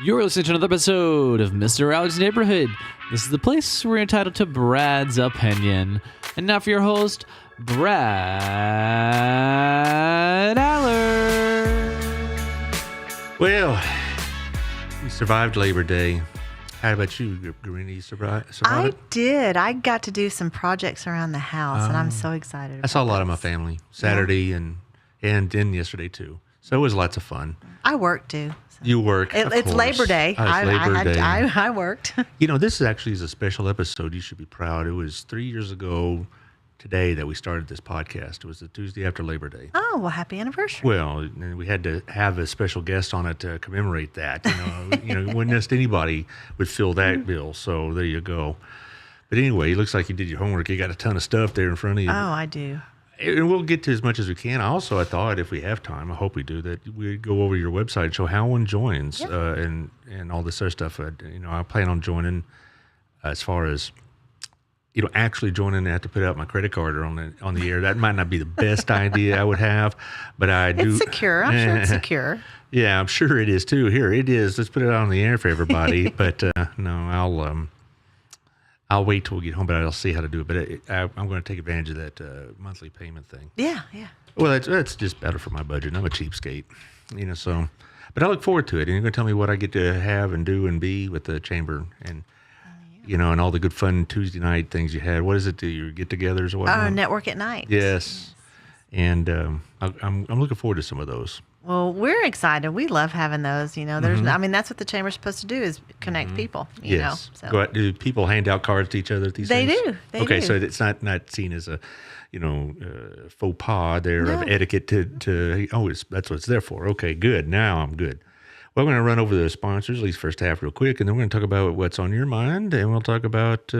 You're listening to another episode of Mr. Allard's Neighborhood. This is the place where you're entitled to Brad's opinion. And now for your host, Brad Allard. Well, we survived Labor Day. How about you, Gabrina? You survived I it? did. I got to do some projects around the house, and I'm so excited. I saw a lot of my family Saturday and then yesterday too. So it was lots of fun. I worked too. So. You work. It's Labor Day. I worked. You know, this is a special episode. You should be proud. It was 3 years ago today that we started this podcast. It was the Tuesday after Labor Day. Oh, well, happy anniversary. Well, and we had to have a special guest on it to commemorate that. Wouldn't just anybody would fill that bill. So there you go. But anyway, it looks like you did your homework. You got a ton of stuff there in front of you. Oh, I do. And we'll get to as much as we can. I thought if we have time, I hope we do, that we'd go over your website and show how one joins and all this other stuff. I plan on joining as far as, actually joining. I have to put out my credit card on the air. That might not be the best idea I would have, but I do. It's secure. I'm sure it's secure. Yeah, I'm sure it is too. Here it is. Let's put it out on the air for everybody. But no, I'll wait till we get home, but I'll see how to do it. But I'm going to take advantage of that monthly payment thing. Yeah. Well, that's just better for my budget. I'm a cheapskate, so. But I look forward to it. And you're going to tell me what I get to have and do and be with the chamber and, and all the good fun Tuesday night things you had. What is it? Do your get-togethers or whatnot? Network at night. Yes. And I'm looking forward to some of those. Well, we're excited. We love having those. That's what the chamber's supposed to do is connect people. Yes. So. Go out, do people hand out cards to each other at these They things? do. They okay, do. so it's not seen as a, faux pas there of etiquette to that's what it's there for. Okay, good. Now I'm good. Well, we're going to run over the sponsors, at least first half, real quick, and then we're going to talk about what's on your mind, and we'll talk about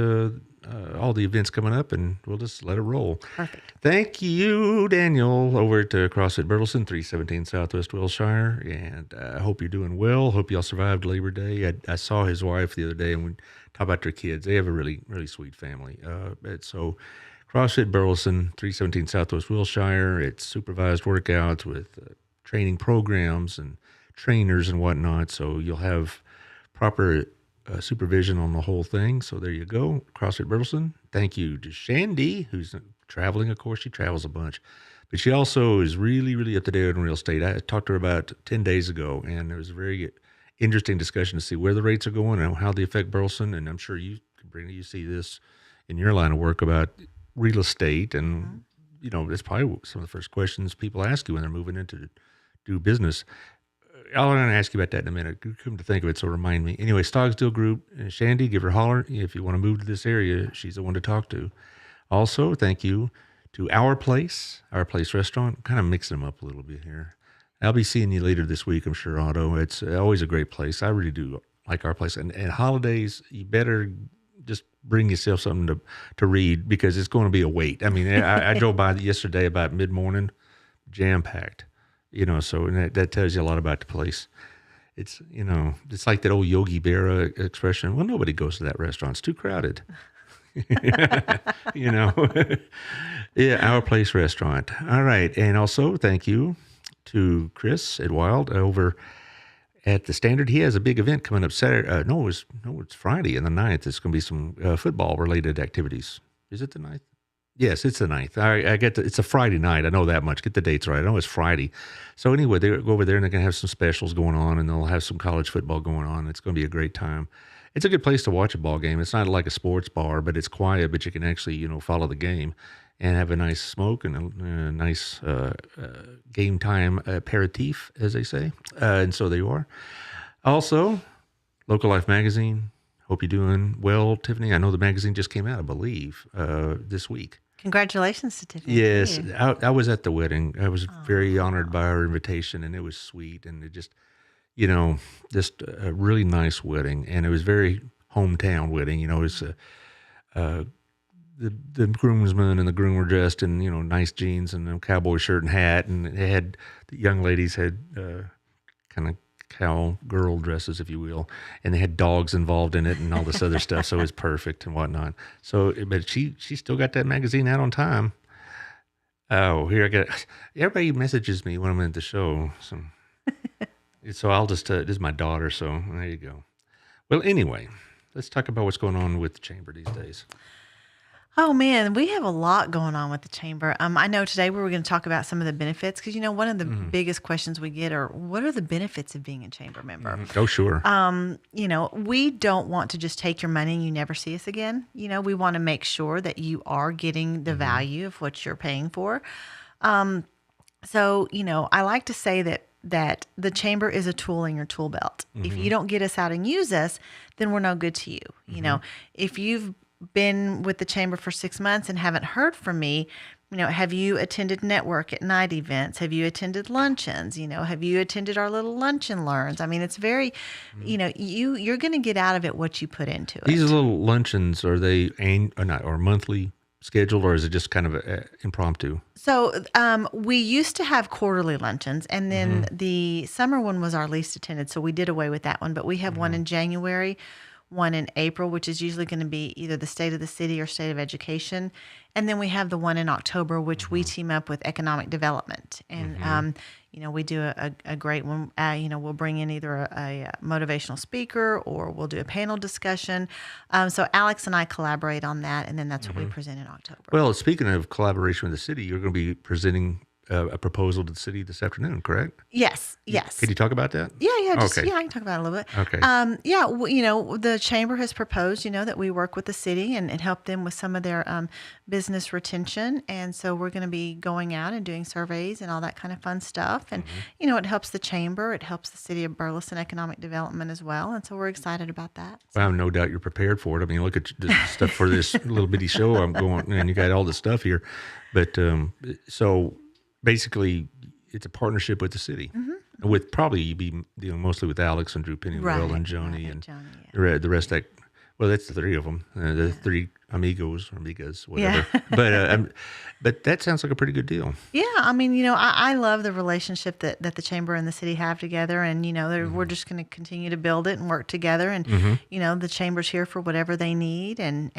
all the events coming up, and we'll just let it roll. Perfect. Thank you, Daniel, over at CrossFit Burleson, 317 Southwest Wilshire, and I hope you're doing well. Hope y'all survived Labor Day. I saw his wife the other day, and we talked about their kids. They have a really, really sweet family. So CrossFit Burleson, 317 Southwest Wilshire, it's supervised workouts with training programs and trainers and whatnot, so you'll have proper supervision on the whole thing. So there you go, CrossFit Burleson. Thank you to Shandy, who's traveling. Of course, she travels a bunch, but she also is really, really up to date on real estate. I talked to her about 10 days ago, and there was a very interesting discussion to see where the rates are going and how they affect Burleson. And I'm sure you see this in your line of work about real estate, and it's probably some of the first questions people ask you when they're moving into do business. I'll ask you about that in a minute. Come to think of it, so remind me. Anyway, Stogsdill Group, Shandy, give her a holler if you want to move to this area. She's the one to talk to. Also, thank you to Our Place Restaurant. I'm kind of mixing them up a little bit here. I'll be seeing you later this week, I'm sure, Otto. It's always a great place. I really do like Our Place. And holidays, you better just bring yourself something to read, because it's going to be a wait. I mean, I drove by yesterday about mid-morning, jam-packed. So that tells you a lot about the place. It's, it's like that old Yogi Berra expression. Well, nobody goes to that restaurant. It's too crowded. Yeah, Our Place Restaurant. All right. And also thank you to Chris at Wild over at the Standard. He has a big event coming up Saturday. It's Friday and the 9th. It's going to be some football related activities. Is it the 9th? Yes, it's the 9th. It's a Friday night. I know that much. Get the dates right. I know it's Friday. So anyway, they go over there and they're going to have some specials going on, and they'll have some college football going on. It's going to be a great time. It's a good place to watch a ball game. It's not like a sports bar, but it's quiet, but you can actually, follow the game and have a nice smoke and a nice game time aperitif, as they say. And so there you are. Also, Local Life Magazine. Hope you're doing well, Tiffany. I know the magazine just came out, I believe, this week. Congratulations to Tiffany. Yes, I was at the wedding. I was very honored by her invitation, and it was sweet. And it just, just a really nice wedding. And it was very hometown wedding. It was the groomsmen and the groom were dressed in, nice jeans and a cowboy shirt and hat. And the young ladies had kind of cowgirl dresses, if you will, and they had dogs involved in it and all this other stuff, so it was perfect and whatnot. So, but she still got that magazine out on time. Oh, here I got. Everybody messages me when I'm at the show. So So I'll just, this is my daughter, so there you go. Well, anyway, let's talk about what's going on with the chamber these days. Oh man, we have a lot going on with the chamber. I know today we were going to talk about some of the benefits because one of the biggest questions we get are what are the benefits of being a chamber member? Oh, sure. We don't want to just take your money and you never see us again. We want to make sure that you are getting the value of what you're paying for. I like to say that the chamber is a tool in your tool belt. If you don't get us out and use us, then we're no good to you. If you've been with the chamber for 6 months and haven't heard from me, have you attended network at night events? Have you attended luncheons? Have you attended our little lunch and learns? I mean, it's very, you're going to get out of it what you put into it. These little luncheons, are they or monthly scheduled, or is it just kind of impromptu? So we used to have quarterly luncheons, and then the summer one was our least attended, so we did away with that one. But we have one in January, one in April, which is usually going to be either the state of the city or state of education. And then we have the one in October, which we team up with economic development. And, we do a great one. We'll bring in either a motivational speaker or we'll do a panel discussion. So Alex and I collaborate on that, and then that's what we present in October. Well, speaking of collaboration with the city, you're going to be presenting a proposal to the city this afternoon, correct? Yes. Can you talk about that? Yeah. I Okay. can talk about it a little bit. Okay. The chamber has proposed, that we work with the city and help them with some of their business retention. And so we're going to be going out and doing surveys and all that kind of fun stuff. And, it helps the chamber. It helps the city of Burleson economic development as well. And so we're excited about that. Well, I have no doubt you're prepared for it. I mean, look at the stuff for this little bitty show I'm going, and you got all the stuff here. But so basically, it's a partnership with the city. With probably you'd be dealing mostly with Alex and Drew Pennywell and Joni and Joni, the rest. That's the three of them, the three amigas, whatever. Yeah. But that sounds like a pretty good deal. Yeah, I mean, I love the relationship that the chamber and the city have together, and we're just going to continue to build it and work together, and the chamber's here for whatever they need, and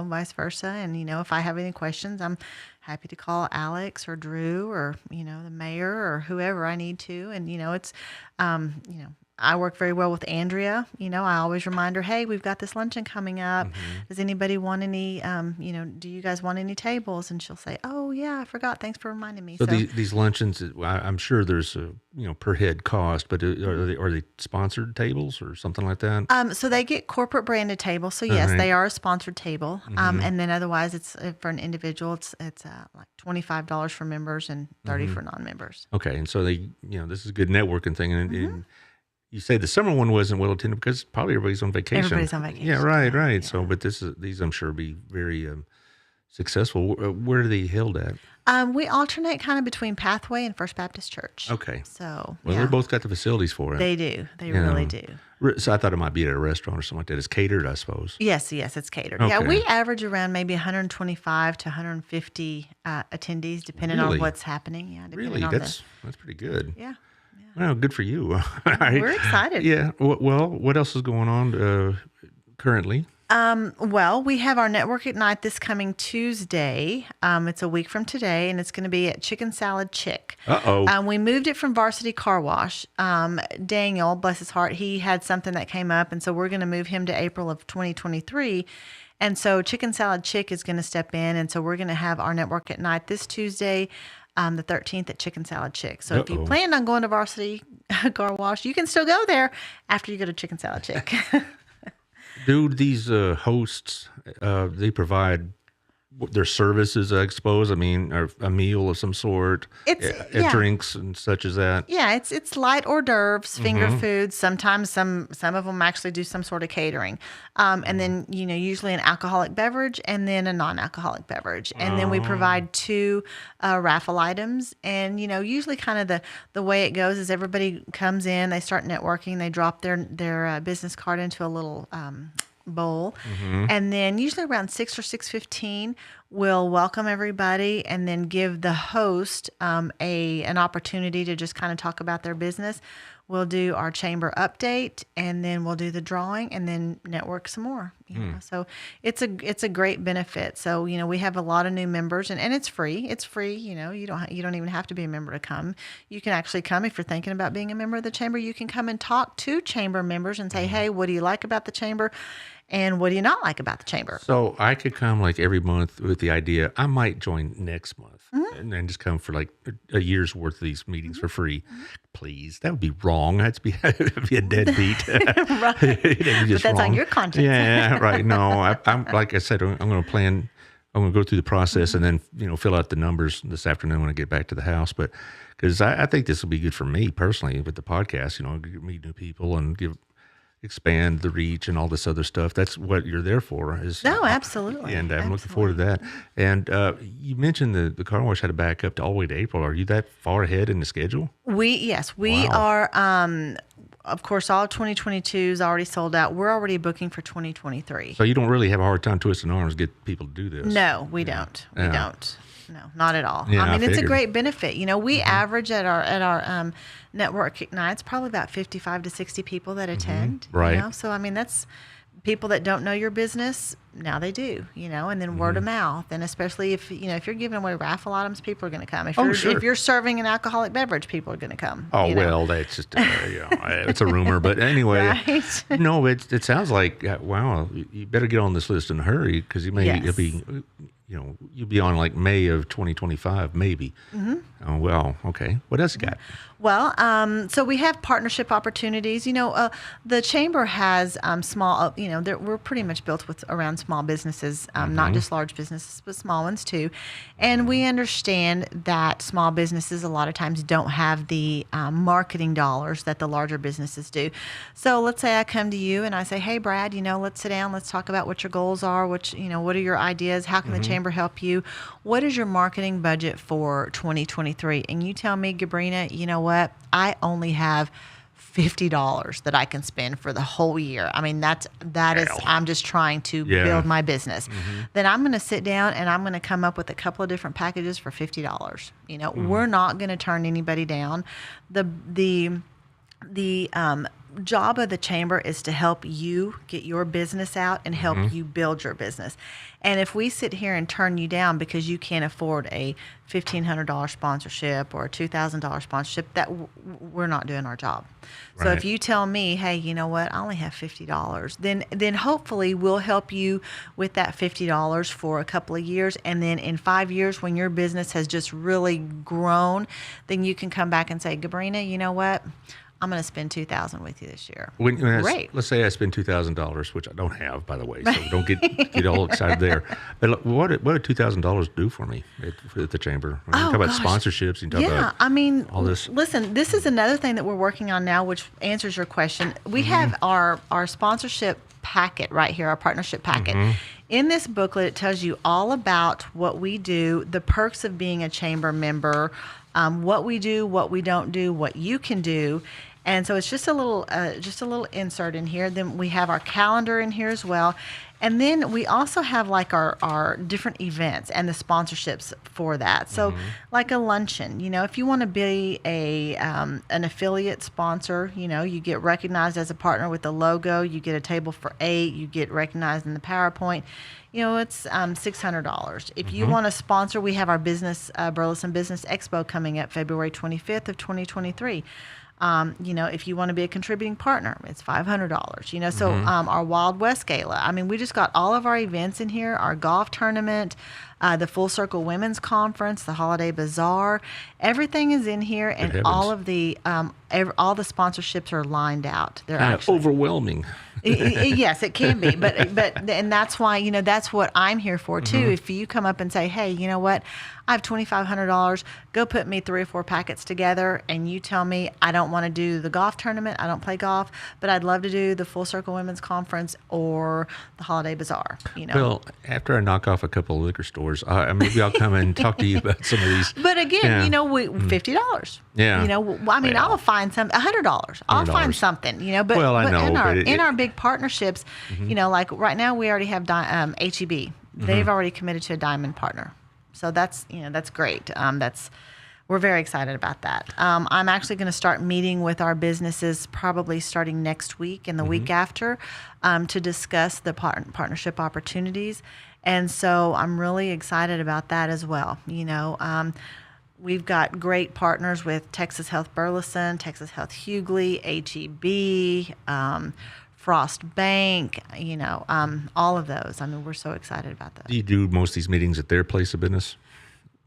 vice versa. And if I have any questions, I'm happy to call Alex or Drew or the mayor or whoever I need to. And it's I work very well with Andrea. I always remind her, hey, we've got this luncheon coming up. Does anybody want any, do you guys want any tables? And she'll say, oh, yeah, I forgot. Thanks for reminding me. So these luncheons, I'm sure there's a, per head cost, but are they sponsored tables or something like that? So they get corporate branded tables. So yes, they are a sponsored table. And then otherwise it's for an individual, it's like $25 for members and $30 for non-members. Okay. And so they, this is a good networking thing. And you say the summer one wasn't well attended because probably everybody's on vacation. Everybody's on vacation. Yeah, right. Yeah. So, but these I'm sure be very successful. Where are they held at? We alternate kind of between Pathway and First Baptist Church. Okay. So, they both got the facilities for it. They do. They really do. So I thought it might be at a restaurant or something like that. It's catered, I suppose. Yes, it's catered. Okay. Yeah, we average around maybe 125 to 150 attendees, depending on what's happening. Yeah, really, that's pretty good. Yeah. Well, good for you. We're excited. Yeah. Well, what else is going on currently? Well, we have our Network at Night this coming Tuesday. It's a week from today, and it's going to be at Chicken Salad Chick. Uh-oh. We moved it from Varsity Car Wash. Daniel, bless his heart, he had something that came up, and so we're going to move him to April of 2023. And so Chicken Salad Chick is going to step in, and so we're going to have our Network at Night this Tuesday, the 13th at Chicken Salad Chick. So if you planned on going to Varsity Car Wash, you can still go there after you go to Chicken Salad Chick. Do these hosts, they provide their services, I suppose? I mean, or a meal of some sort, drinks and such as that? Yeah, it's light hors d'oeuvres, finger foods. Sometimes some of them actually do some sort of catering. And then, usually an alcoholic beverage and then a non-alcoholic beverage. And then we provide 2 raffle items. And, usually kind of the way it goes is everybody comes in, they start networking, they drop their business card into a little bowl, and then usually around 6 or 6:15 we'll welcome everybody and then give the host an opportunity to just kind of talk about their business. We'll do our chamber update, and then we'll do the drawing, and then network some more. You know? So it's a great benefit. So we have a lot of new members, and it's free. It's free. You don't even have to be a member to come. You can actually come if you're thinking about being a member of the chamber. You can come and talk to chamber members and say, hey, what do you like about the chamber? And what do you not like about the chamber? So I could come like every month with the idea I might join next month and then just come for like a year's worth of these meetings for free. Please, that would be wrong. That'd be a deadbeat. Right. But that's on your conscience. Yeah, right. No, I'm like I said, I'm going to plan. I'm going to go through the process and then fill out the numbers this afternoon when I get back to the house. But because I think this will be good for me personally with the podcast. Meet new people and expand the reach and all this other stuff. That's what you're there for. No, absolutely. And I'm looking forward to that. And you mentioned the car wash had to back up to all the way to April. Are you that far ahead in the schedule? We Wow. are. Of course, all of 2022 is already sold out. We're already booking for 2023. So you don't really have a hard time twisting arms to get people to do this. No, we don't. We Yeah. don't. No, not at all. Yeah, I mean, I it's a figured. great benefit. We average at our network nights probably about 55 to 60 people that attend. Right. So I mean, that's people that don't know your business. Now they do. And then word of mouth, and especially if you're giving away raffle items, people are going to come. If you're serving an alcoholic beverage, people are going to come. Oh, well, that's just, it's a rumor. But anyway, Right. no, it sounds like, wow, you better get on this list in a hurry because you'll be, you'll be on like May of 2025, maybe. Oh, well, okay. What else you got? Well, so we have partnership opportunities. The chamber has small. We're pretty much built around small businesses, not just large businesses, but small ones too. And we understand that small businesses a lot of times don't have the marketing dollars that the larger businesses do. So let's say I come to you and I say, "Hey, Brad, let's sit down. Let's talk about what your goals are. What are your ideas? How can the chamber help you? What is your marketing budget for 2023?" And you tell me, Gabrina, you know what? I only have $50 that I can spend for the whole year. I mean, that is, I'm just trying to build my business. Then I'm going to sit down and I'm going to come up with a couple of different packages for $50. We're not going to turn anybody down. The job of the chamber is to help you get your business out and help you build your business. And if we sit here and turn you down because you can't afford a $1,500 sponsorship or a $2,000 sponsorship, that we're not doing our job. So Right. if you tell me, hey, you know what, I only have $50, then hopefully we'll help you with that $50 for a couple of years. And then in 5 years, when your business has just really grown, then you can come back and say, Gabrina, you know what? I'm going to spend $2,000 with you this year. Great. Let's say I spend $2,000, which I don't have, by the way, so don't get all excited there. But what did $2,000 do for me at the chamber? I mean, you talk about sponsorships. You talk about all this. Listen, this is another thing that we're working on now, which answers your question. We have our sponsorship packet right here, our partnership packet. In this booklet, it tells you all about what we do, the perks of being a chamber member, what we do, what we don't do, what you can do. And so it's just a little insert in here. Then we have our calendar in here as well. And then we also have like our different events and the sponsorships for that. So like a luncheon, if you want to be an affiliate sponsor, you get recognized as a partner with the logo, you get a table for 8, you get recognized in the PowerPoint. It's $600. If you want to sponsor, we have our Burleson Business Expo coming up February 25th of 2023. If you want to be a contributing partner, it's $500. So our Wild West Gala. I mean, we just got all of our events in here, our golf tournament, the Full Circle Women's Conference, the Holiday Bazaar. Everything is in here, and all of the all the sponsorships are lined out. They're actually overwhelming. Yes, it can be, but and that's why that's what I'm here for too. If you come up and say, hey, you know what, I have $2,500, go put me 3 or 4 packets together, and you tell me I don't want to do the golf tournament, I don't play golf, but I'd love to do the Full Circle Women's Conference or the Holiday Bazaar. Well, after I knock off a couple of liquor stores, maybe I'll come and talk to you about some of these. But again, $50. Yeah. I'll find some $100. I'll find something. But I know, in our big partnerships, like right now we already have HEB. They've already committed to a diamond partner. So that's great. We're we're very excited about that. I'm actually going to start meeting with our businesses probably starting next week and the week after to discuss the partnership opportunities. And so I'm really excited about that as well. We've got great partners with Texas Health Burleson, Texas Health Hughley, HEB, Frost Bank, all of those. I mean, we're so excited about those. Do you do most of these meetings at their place of business?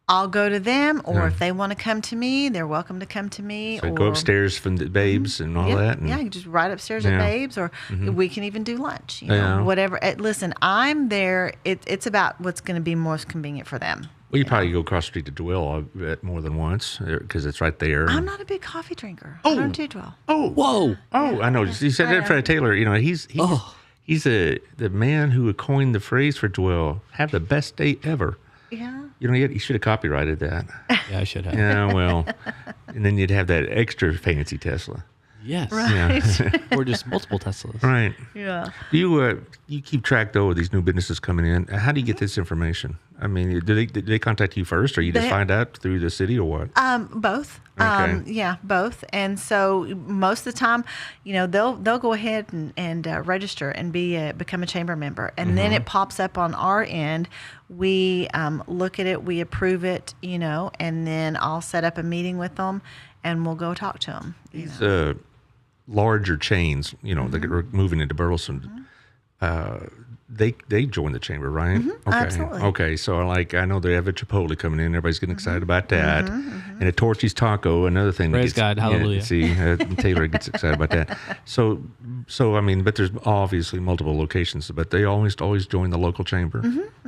I'll go to them, or if they want to come to me, they're welcome to come to me. So go upstairs from the Babes and all that? Yeah, you just right upstairs at Babes, or we can even do lunch, whatever. Listen, I'm there. It's about what's going to be most convenient for them. Well, you probably go across the street to Dwell, I bet, more than once because it's right there. I'm not a big coffee drinker. I don't do Dwell. Oh, Whoa. Oh, I know. You said that, Fred Taylor. He's the man who coined the phrase for Dwell. Have the best day ever. Yeah. You should have copyrighted that. Yeah, I should have. Yeah, well, and then you'd have that extra fancy Tesla. Yes. Right. Or just multiple Teslas. Right. Yeah. You keep track though of these new businesses coming in. How do you get this information? I mean, do they contact you first, or you just find out through the city, or what? Both. Okay. Yeah, both. And so most of the time, they'll go ahead and register and become a chamber member, and then it pops up on our end. We look at it, we approve it, and then I'll set up a meeting with them, and we'll go talk to them. These larger chains, that are moving into Burleson. They join the chamber, right? Okay. Absolutely. Okay. So I know they have a Chipotle coming in. Everybody's getting excited about that. And a Torchy's Taco, another thing. Praise God. Hallelujah. Taylor gets excited about that. So I mean, but there's obviously multiple locations, but they always join the local chamber.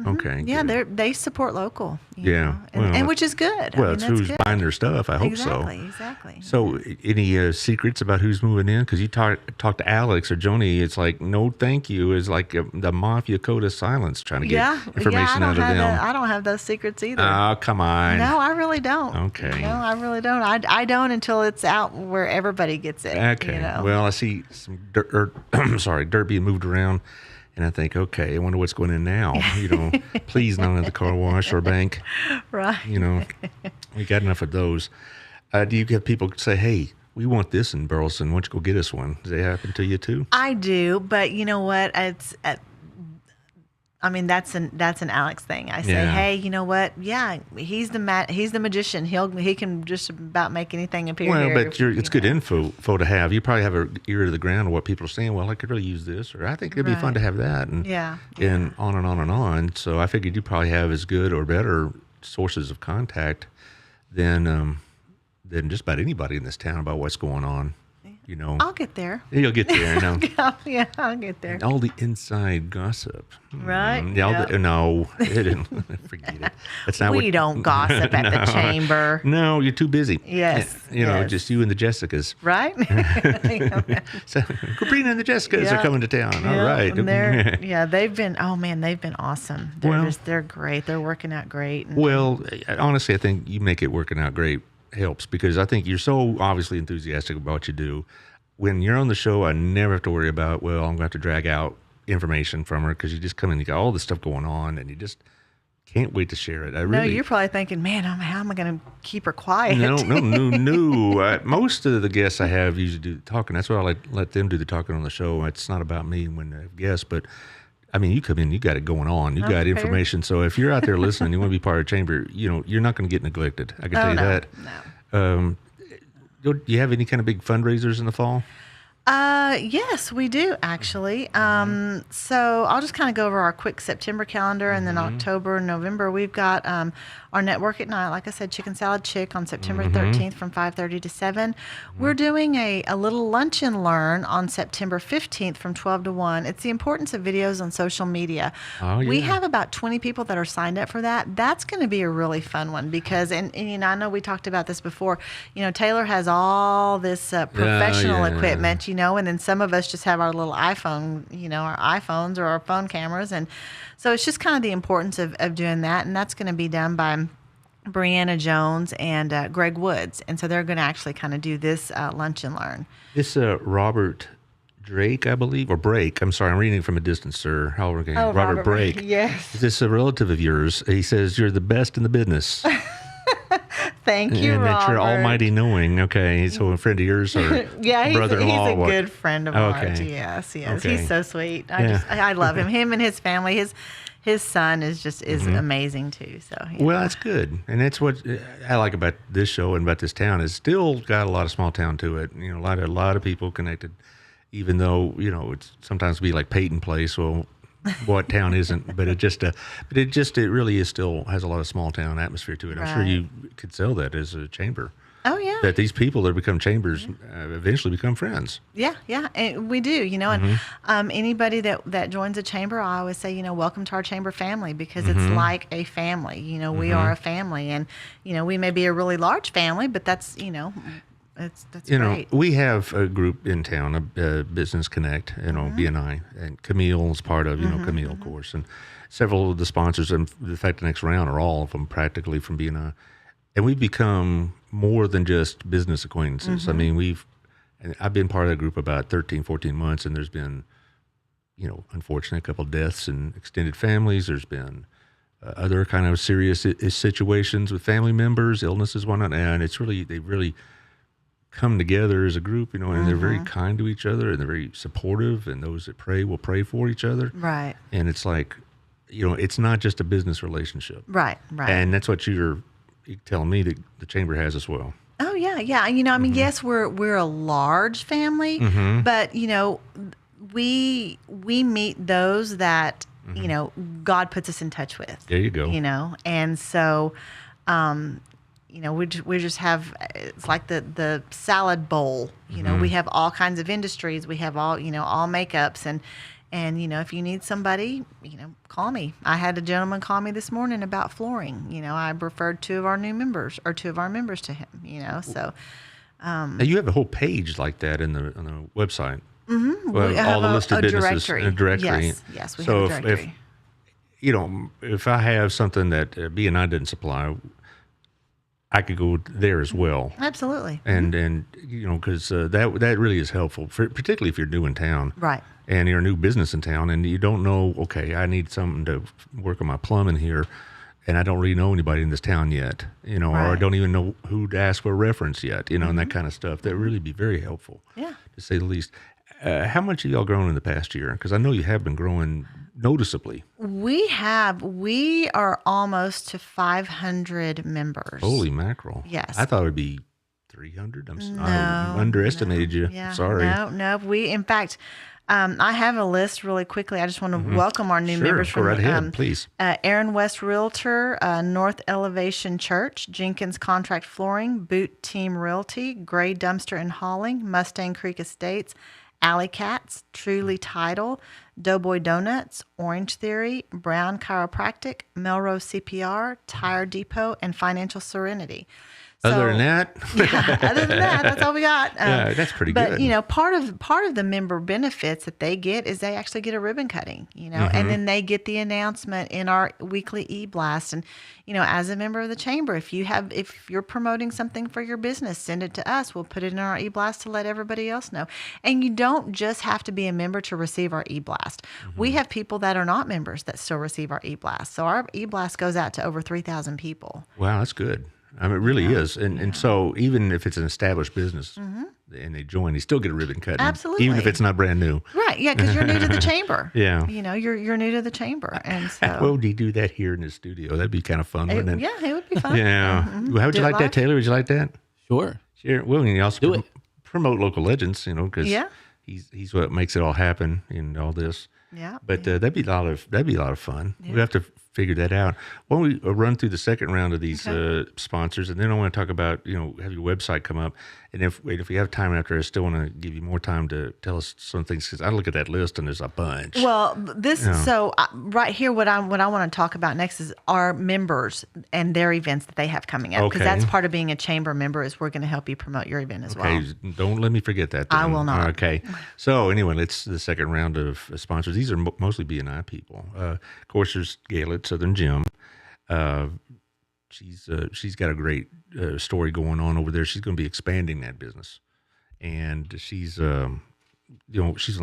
Okay. Yeah, good. they support local. And which is good. Well, it's who's buying their stuff. I hope so. Exactly. So, any secrets about who's moving in? Because you talk to Alex or Joni, it's like no, thank you is like the mafia code of silence, trying to get information out of them. I don't have those secrets either. Oh, come on. No, I really don't. Okay. No, I really don't. I don't until it's out where everybody gets it. Okay. Well, I see some dirt being moved around. And I think, okay, I wonder what's going in now. Please not at the car wash or bank. Right. We got enough of those. Do you get people say, hey, we want this in Burleson. Why don't you go get us one? Does that happen to you too? I do, but you know what? That's an Alex thing. I say, hey, you know what? Yeah, he's the magician. He can just about make anything appear. Well, but it's good info to have. You probably have an ear to the ground of what people are saying. Well, I could really use this, or I think it'd be fun to have that, and and on and on and on. So I figured you probably have as good or better sources of contact than just about anybody in this town about what's going on. I'll get there. You'll get there. No. Yeah, I'll get there. And all the inside gossip. Right. No, forget it. That's not we don't gossip at the chamber. No, you're too busy. Yes. Just you and the Jessicas. Right. So, Gabrina and the Jessicas are coming to town. All right. They've been awesome. They're great. They're working out great. Well, honestly, I think you make it working out great helps because I think you're so obviously enthusiastic about what you do. When you're on the show, I never have to worry about, I'm going to have to drag out information from her because you just come in, you got all this stuff going on, and you just can't wait to share it. No, you're probably thinking, man, how am I going to keep her quiet? No. Most of the guests I have usually do the talking. That's why I let them do the talking on the show. It's not about me when I have guests, but I mean, you come in, you got it going on. You got information. So if you're out there listening, you want to be part of the chamber, you're not going to get neglected. I can tell you that. No. Do you have any kind of big fundraisers in the fall? Yes, we do actually. So I'll just kind of go over our quick September calendar, and then October and November we've got our network at night. Like I said, Chicken Salad Chick on September 13th from 5:30 to 7. We're doing a little lunch and learn on September 15th from 12 to 1. It's the importance of videos on social media. Oh, yeah. We have about 20 people that are signed up for that. That's going to be a really fun one because, and I know we talked about this before. Taylor has all this professional equipment. And then some of us just have our little iPhone, our iPhones or our phone cameras. And so it's just kind of the importance of doing that. And that's going to be done by Brianna Jones and Greg Woods. And so they're going to actually kind of do this lunch and learn. This Robert Drake, I believe, or Brake. I'm sorry, I'm reading from a distance, sir. Robert Brake. Yes. Is this a relative of yours? He says, you're the best in the business. Thank you, and that you're Robert. almighty knowing. Okay, so a friend of yours or Yeah, he's brother-in-law? a good friend of ours. Okay. Yes. Okay. He's so sweet. Yeah. I love him. Him and his family. His son is amazing too. So Well, that's good, and that's what I like about this show and about this town. It's still got a lot of small town to it. You know, a lot of people connected, even though it's sometimes be like Peyton Place. Well, what town isn't? But it really is still has a lot of small town atmosphere to it. I'm sure you could sell that as a chamber. Oh yeah. That these people that become chambers eventually become friends. Yeah, and we do, and anybody that joins a chamber, I always say, welcome to our chamber family, because it's like a family. We are a family, and we may be a really large family, but that's that's great. We have a group in town, a Business Connect, BNI, and Camille is part of, Camille, of course, and several of the sponsors, and in fact, the next round are all of them practically from BNI. And we've become more than just business acquaintances. I mean, I've been part of that group about 13, 14 months, and there's been, unfortunately, a couple of deaths in extended families. There's been other kind of serious situations with family members, illnesses, whatnot, and they really come together as a group, and they're very kind to each other, and they're very supportive, and those that pray will pray for each other. Right. And it's like, it's not just a business relationship. Right. And that's what you're telling me that the chamber has as well. Oh yeah. I mean, yes, we're a large family, but we meet those that God puts us in touch with. There you go. And so we just have, it's like the salad bowl. We have all kinds of industries. We have all makeups, and if you need somebody, call me. I had a gentleman call me this morning about flooring. I referred two of our members to him. So. Now you have a whole page like that on the website. Mm-hmm. Well, We have all the listed businesses directory. in a directory. Yes, we have a directory. If I have something that BNI didn't supply, I could go there as well. Absolutely. And because that really is helpful, particularly if you're new in town. Right. And you're a new business in town, and you don't know, okay, I need something to work on my plumbing here, and I don't really know anybody in this town yet, or I don't even know who to ask for a reference yet, and that kind of stuff. That really be very helpful, to say the least. How much have y'all grown in the past year? Because I know you have been growing noticeably. We are almost to 500 members. Holy mackerel. Yes. I thought it would be 300. I underestimated you. Yeah, Sorry. No. In fact, I have a list really quickly. I just want to welcome our new members. Go right ahead, please. Aaron West Realtor, North Elevation Church, Jenkins Contract Flooring, Boot Team Realty, Gray Dumpster and Hauling, Mustang Creek Estates, Alley Cats, Truly Title, Doughboy Donuts, Orange Theory, Brown Chiropractic, Melrose CPR, Tire Depot, and Financial Serenity. Other than that, that's all we got. Yeah, that's pretty good. But part of the member benefits that they get is they actually get a ribbon cutting. And then they get the announcement in our weekly e-blast. And as a member of the chamber, if you're promoting something for your business, send it to us. We'll put it in our e-blast to let everybody else know. And you don't just have to be a member to receive our e-blast. We have people that are not members that still receive our e-blast. So our e-blast goes out to over 3,000 people. Wow, that's good. I mean, it really is. And so even if it's an established business and they join, they still get a ribbon cut. Absolutely. Even if it's not brand new. Right. Yeah, because you're new to the chamber. Yeah. You're new to the chamber. And so. Well, would you do that here in the studio? That'd be kind of fun, wouldn't it? Yeah, it would be fun. Yeah. How would you like that, Taylor? Would you like that? Sure. Sure. Well, and you also promote local legends, because he's what makes it all happen in all this. Yeah. But that'd be a lot of fun. Yeah. We have to figure that out. Why don't we run through the second round of these sponsors, and then I want to talk about have your website come up, and if we have time after, I still want to give you more time to tell us some things, because I look at that list and there's a bunch. Well, right here, what I want to talk about next is our members and their events that they have coming up, because that's part of being a chamber member, is we're going to help you promote your event as well. Okay, don't let me forget that. Then. I will not. Okay, so anyway, it's the second round of sponsors. These are mostly BNI people. Of course, there's Gail at Southern Gym. She's got a great story going on over there. She's going to be expanding that business, and she's she's on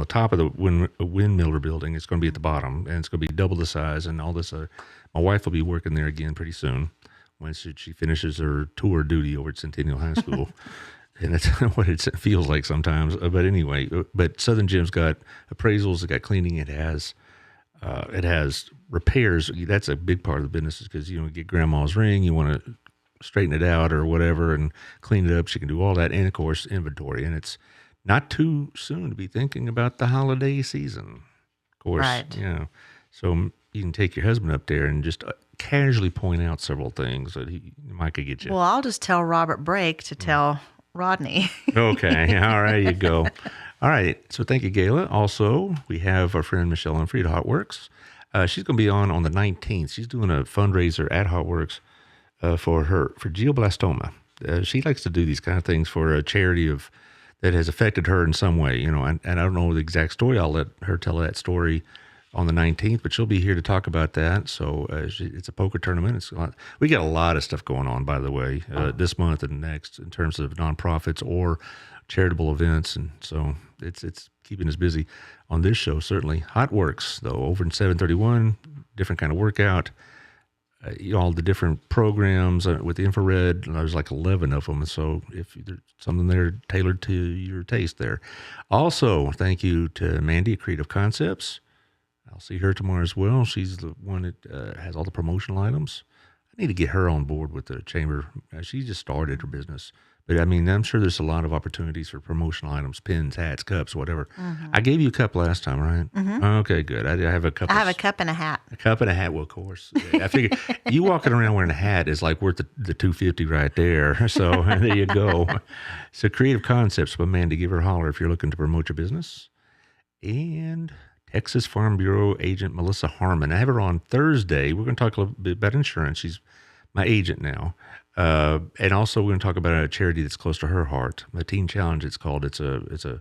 the top of the windmiller building. It's going to be at the bottom, and it's going to be double the size and all this. My wife will be working there again pretty soon when she finishes her tour duty over at Centennial High School. And that's what it feels like sometimes. But anyway, but Southern Gym's got appraisals, it got cleaning, it has repairs. That's a big part of the business because, you get grandma's ring, you want to straighten it out or whatever and clean it up. She can do all that. And, of course, inventory. And it's not too soon to be thinking about the holiday season, of course. Right. So you can take your husband up there and just casually point out several things that he might could get you. Well, I'll just tell Robert Brake to tell Rodney. Okay. All right. You go. All right. So thank you, Gayla. Also, we have our friend Michelle Unfried, Hotworks. She's going to be on the 19th. She's doing a fundraiser at Hotworks for glioblastoma. She likes to do these kind of things for a charity that has affected her in some way, and I don't know the exact story. I'll let her tell that story on the 19th, but she'll be here to talk about that. So it's a poker tournament. We got a lot of stuff going on, by the way, this month and next in terms of nonprofits or charitable events. And so it's keeping us busy on this show, certainly. Hotworks, though, over in 731, different kind of workout. All the different programs with the infrared, there's like 11 of them. So if there's something there tailored to your taste there. Also, thank you to Mandy at Creative Concepts. I'll see her tomorrow as well. She's the one that has all the promotional items. I need to get her on board with the chamber. She just started her business. But, I'm sure there's a lot of opportunities for promotional items, pins, hats, cups, whatever. Mm-hmm. I gave you a cup last time, right? Mm-hmm. Okay, good. I have a cup. I have a cup and a hat. A cup and a hat, well, of course. I figured you walking around wearing a hat is like worth the $250 right there. So there you go. So Creative Concepts by Mandy. Give her a holler if you're looking to promote your business. And Texas Farm Bureau agent Melissa Harmon. I have her on Thursday. We're going to talk a little bit about insurance. She's my agent now. And also we're going to talk about a charity that's close to her heart, a Teen Challenge it's called. It's a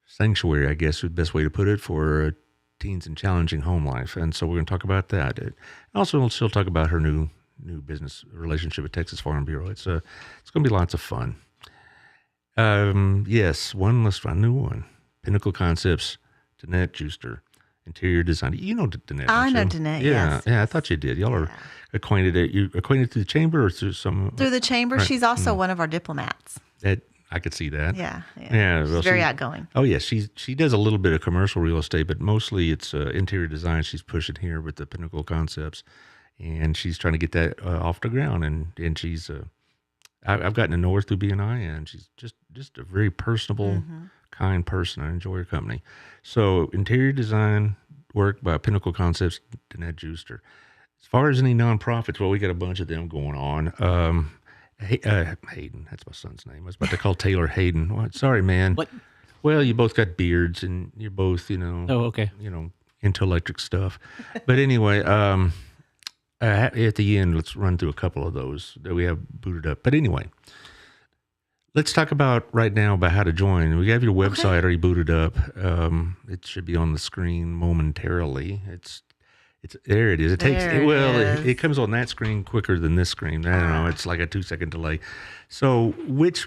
sanctuary, I guess, is the best way to put it, for teens in challenging home life. And so we're going to talk about that. And also she'll talk about her new business relationship with Texas Farm Bureau. It's going to be lots of fun. Yes, a new one. Pinnacle Concepts, Danette Juster, interior design. You know Danette. I know Danette, yeah, yes. Yeah, I thought you did. Y'all are acquainted. You acquainted through the chamber or through some? Through the chamber. Right. She's also one of our diplomats. I could see that. Yeah. She's very outgoing. Oh, yeah. She does a little bit of commercial real estate, but mostly it's interior design she's pushing here with the Pinnacle Concepts. And she's trying to get that off the ground. And she's, I've gotten to know her through BNI, and she's just a very personable, kind person. I enjoy her company. So interior design work by Pinnacle Concepts, Danette Juster. As far as any nonprofits, well, we got a bunch of them going on. Hayden, that's my son's name. I was about to call Taylor Hayden. What? Sorry, man. What? Well, you both got beards, and you're both, Oh, okay. Into electric stuff. But anyway, at the end, let's run through a couple of those that we have booted up. But anyway, let's talk about right now about how to join. We have your website already booted up. It should be on the screen momentarily. It's there. It is. It comes on that screen quicker than this screen. I don't know. It's like a 2-second delay. So link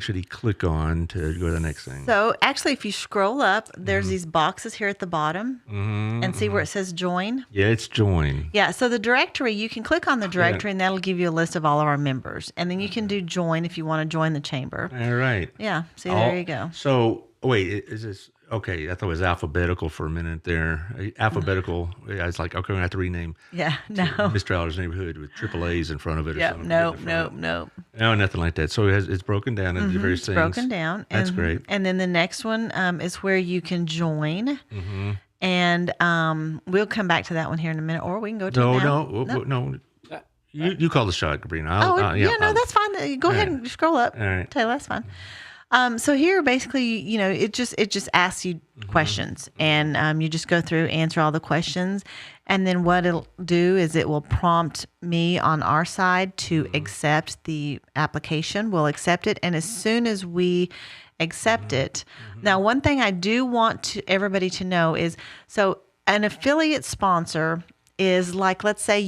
should he click on to go to the next thing? So actually, if you scroll up, there's these boxes here at the bottom, and see where it says join. Yeah, it's join. Yeah. So the directory, you can click on the directory, and that'll give you a list of all of our members, and then you can do join if you want to join the chamber. All right. Yeah. See, there you go. So wait, is this? Okay, I thought it was alphabetical for a minute there. Alphabetical. I was like, okay, I have to rename. Yeah, no. Mr. Allard's Neighborhood with triple A's in front of it. Or something. Nope. No, nothing like that. So it's broken down into various things. It's broken down. That's great. And then the next one is where you can join. And we'll come back to that one here in a minute, or we can go to it now. No. You call the shot, Gabrina. That's fine. Go ahead and scroll up. All right. Taylor, that's fine. So here, basically, it just asks you questions, and you just go through, answer all the questions, and then what it'll do is it will prompt me on our side to accept the application. We'll accept it, and as soon as we accept it, now one thing I do want everybody to know is, so an affiliate sponsor is like, let's say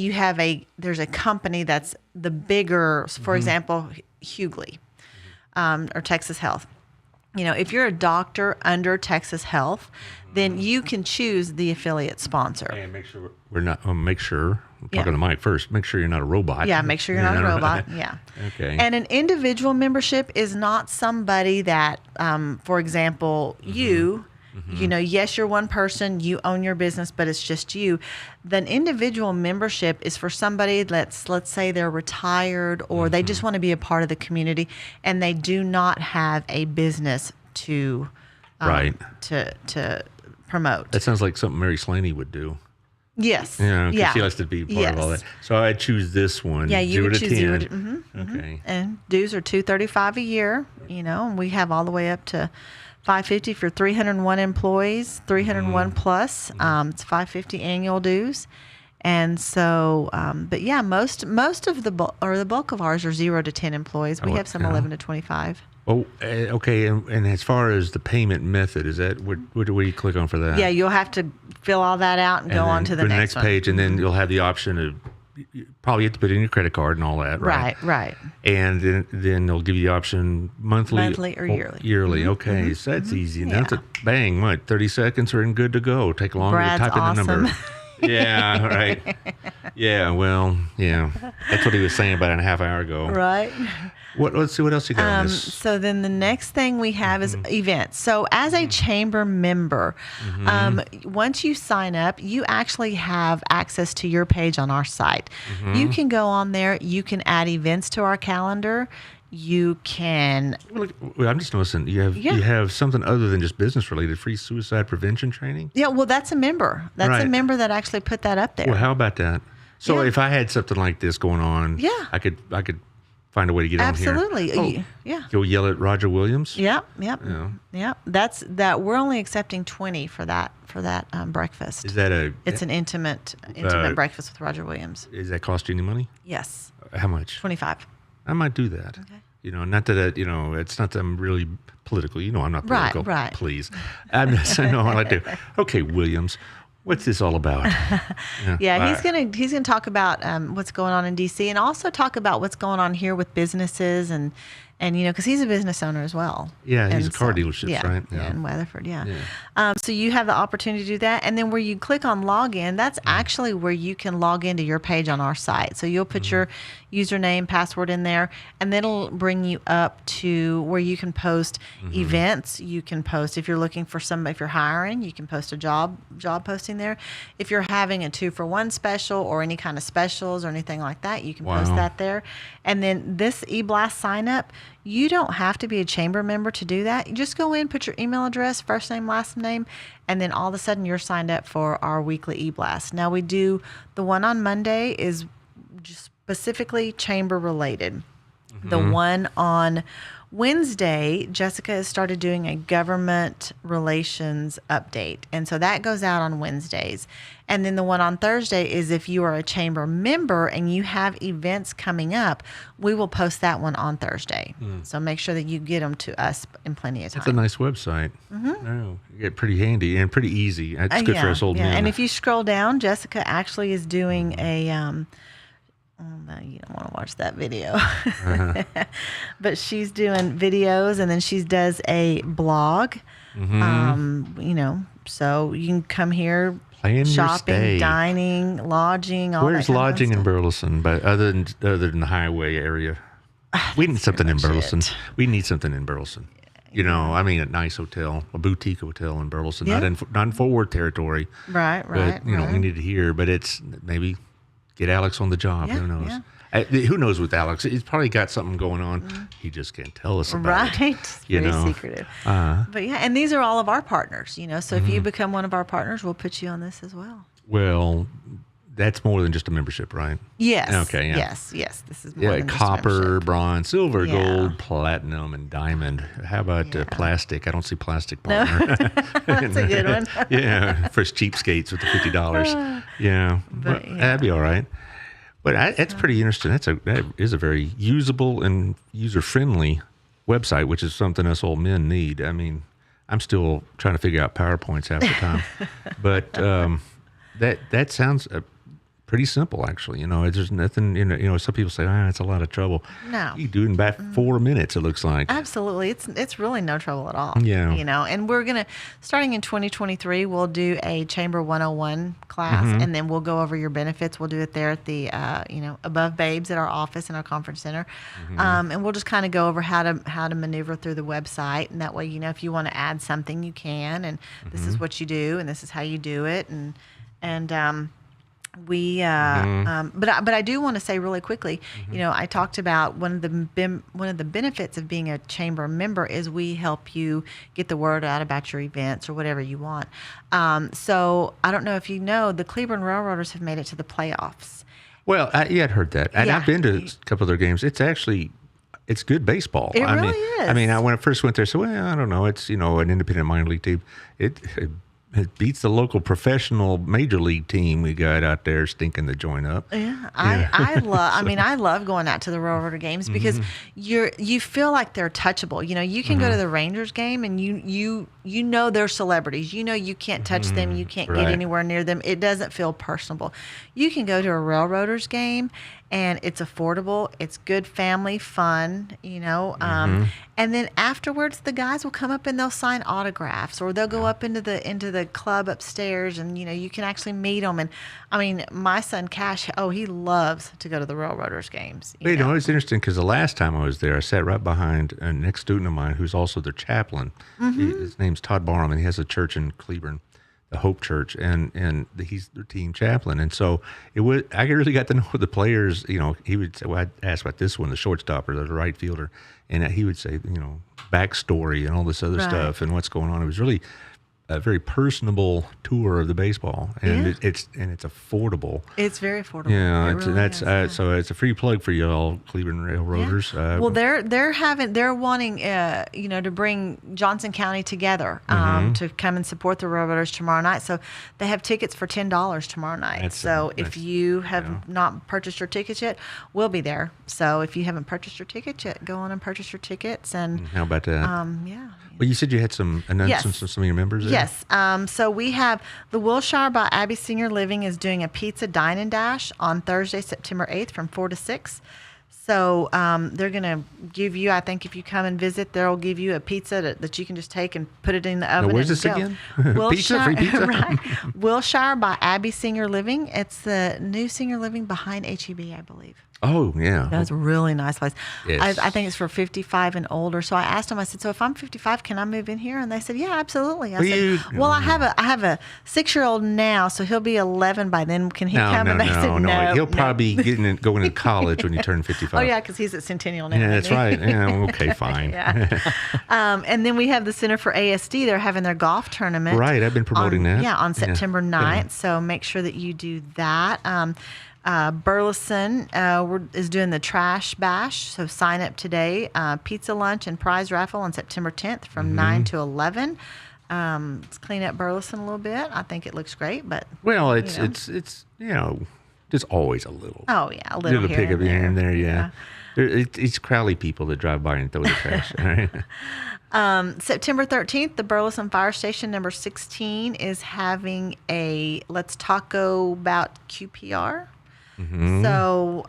there's a company that's the bigger, for example, Hughley. Or Texas Health. If you're a doctor under Texas Health, then you can choose the affiliate sponsor. And make sure we're not. Make sure talking to Mike first. Make sure you're not a robot. Yeah, make sure you're not a robot. Yeah. Okay. And an individual membership is not somebody that, for example, you know, yes, you're one person, you own your business, but it's just you. The individual membership is for somebody let's say they're retired or they just want to be a part of the community and they do not have a business to promote. That sounds like something Mary Slaney would do. Yes. Yeah, because she likes to be part of all that. So I choose this one. Yeah, you would choose 0 to 10. 0 to, Okay. And dues are $235 a year. You know, and we have all the way up to $550 for 301 employees, 301 plus. It's $550 annual dues. And so, but yeah, most of the bulk of ours are 0 to 10 employees. We have some 11 to 25. Oh, okay. And as far as the payment method, is that what do you click on for that? Yeah, you'll have to fill all that out and go on to the next one. page, and then you'll have the option of you probably have to put in your credit card and all that, right? Right. And then they'll give you the option monthly or yearly. Yearly, okay. So that's easy enough. Bang, 30 seconds are good to go. Take longer Brad's to type in the number. Yeah, right. Yeah, well, yeah. That's what he was saying about a half hour ago. Right. Let's see what else you got on this. So then the next thing we have is events. So as a chamber member, once you sign up, you actually have access to your page on our site. You can go on there. You can add events to our calendar. You can. Well, I'm just noticing you have something other than just business related, free suicide prevention training. Yeah, well, that's a member. That's a member that actually put that up there. Well, how about that? So if I had something like this going on, I could find a way to get on here. Absolutely. Yeah. You'll yell at Roger Williams. Yep. Yeah. That's that. We're only accepting 20 for that breakfast. Is that It's an intimate breakfast with Roger Williams. Is that cost you any money? Yes. How much? 25. I might do that. Okay. You know, not that it's not that I'm really political. You know, I'm not political. Right. Please. I'm just, I know I like to. Okay, Williams, what's this all about? He's gonna talk about what's going on in DC and also talk about what's going on here with businesses and because he's a business owner as well. Yeah, he's a car dealership, right? Yeah, in Weatherford. Yeah. So you have the opportunity to do that, and then where you click on login, that's actually where you can log into your page on our site. So you'll put your username, password in there, and then it'll bring you up to where you can post events. You can post if you're looking for somebody. If you're hiring, you can post a job posting there. If you're having a 2-for-1 special or any kind of specials or anything like that, you can post that there. And then this eBlast sign up, you don't have to be a chamber member to do that. You just go in, put your email address, first name, last name, and then all of a sudden you're signed up for our weekly eBlast. Now we do the one on Monday is just specifically chamber related. The one on Wednesday, Jessica has started doing a government relations update. And so that goes out on Wednesdays. And then the one on Thursday is if you are a chamber member and you have events coming up, we will post that one on Thursday. So make sure that you get them to us in plenty of time. It's a nice website. Oh, you get pretty handy and pretty easy. It's good for us old men. And if you scroll down, Jessica actually is doing a... no, you don't want to watch that video. But she's doing videos and then she does a blog. So you can come here, plan shopping, dining, lodging, all Where's that kind lodging of in Burleson? But other than the highway area, we need something in Burleson. We need something in Burleson. I mean, a nice hotel, a boutique hotel in Burleson, not in Fort Worth territory. Right. But we need it here. But it's maybe get Alex on the job. Who knows? Yeah. Who knows with Alex? He's probably got something going on. He just can't tell us about it. Right. It's pretty secretive. But and these are all of our partners, So if you become one of our partners, we'll put you on this as well. Well, that's more than just a membership, right? Yes. Okay. Yeah. Yes. This is more than just copper, membership. bronze, silver, gold, platinum, and diamond. How about plastic? I don't see plastic partner. That's a good one. For cheapskates with the $50. But that'd be all right. But that's pretty interesting. That is a very usable and user-friendly website, which is something us old men need. I mean, I'm still trying to figure out PowerPoints half the time. But that sounds pretty simple, actually. It's just nothing. Some people say, it's a lot of trouble. No. You do it in about 4 minutes. It looks like. Absolutely. It's really no trouble at all. Yeah. And we're going to, starting in 2023, we'll do a Chamber 101 class, and then we'll go over your benefits. We'll do it there at the, above Babes at our office in our conference center. And we'll just kind of go over how to maneuver through the website. And that way, if you want to add something, you can. And this is what you do, and this is how you do it. But I do want to say really quickly, I talked about one of the benefits of being a chamber member is we help you get the word out about your events or whatever you want. So I don't know if you know, the Cleveland Railroaders have made it to the playoffs. Well, I'd heard that, and Yeah. I've been to a couple of their games. It's good baseball. It really is. When I first went there, I said, well, I don't know. It's an independent minor league team. It beats the local professional major league team we got out there stinking the joint up. Yeah, I love going out to the Railroader games because you feel like they're touchable. You can go to the Rangers game and you they're celebrities. You can't touch them. You can't get anywhere near them. It doesn't feel personable. You can go to a Railroaders game and it's affordable. It's good family fun, and then afterwards the guys will come up and they'll sign autographs, or they'll go up into the club upstairs, and you can actually meet them. And I mean, my son Cash, he loves to go to the Railroaders games. It's interesting because the last time I was there, I sat right behind a next student of mine who's also their chaplain. His name's Todd Barham, and he has a church in Cleveland, the Hope Church, and he's their team chaplain. And so I really got to know the players. He would say, well, I'd ask about this one, the shortstop or the right fielder, and he would say, backstory and all this other stuff and what's going on. It was really a very personable tour of the baseball, and it's affordable. It's very affordable. Yeah, It so it's a free plug for you all, Cleveland Railroaders. Yeah. Well, they're wanting to bring Johnson County together to come and support the Railroaders tomorrow night. So they have tickets for $10 tomorrow night. If you have not purchased your tickets yet, we'll be there. So if you haven't purchased your tickets yet, go on and purchase your tickets. And how about that? Yeah. Well, you said you had some announcements from some of your members there? Yes. So we have the Wilshire by Abbey Senior Living is doing a pizza dine and dash on Thursday, September 8th from 4 to 6. So they're going to give you, I think if you come and visit, they'll give you a pizza that you can just take and put it in the oven. Now, where's this again? Wilshire, free pizza? Right. Wilshire by Abbey Senior Living. It's the new senior living behind HEB, I believe. Oh, yeah. That's a really nice place. Yes. I think it's for 55 and older. So I asked them, I said, so if I'm 55, can I move in here? And they said, yeah, absolutely. I said, well, I have a 6-year-old now, so he'll be 11 by then. Can he come? And they said, no. He'll probably be going to college when you turn 55. Oh, yeah, because he's at Centennial now. Yeah, that's right. Yeah, okay, fine. And then we have the Center for ASD. They're having their golf tournament. Right, I've been promoting that. Yeah, on September 9th. So make sure that you do that. Burleson is doing the trash bash, so sign up today. Pizza lunch and prize raffle on September 10th from 9 to 11. Let's clean up Burleson a little bit. I think it looks great, but it's just always a little. Oh yeah, a little here pick up here and there. Yeah. It's Crowley people that drive by and throw the trash. All right. September 13th, the Burleson Fire Station number 16 is having a Let's Taco About QPR. So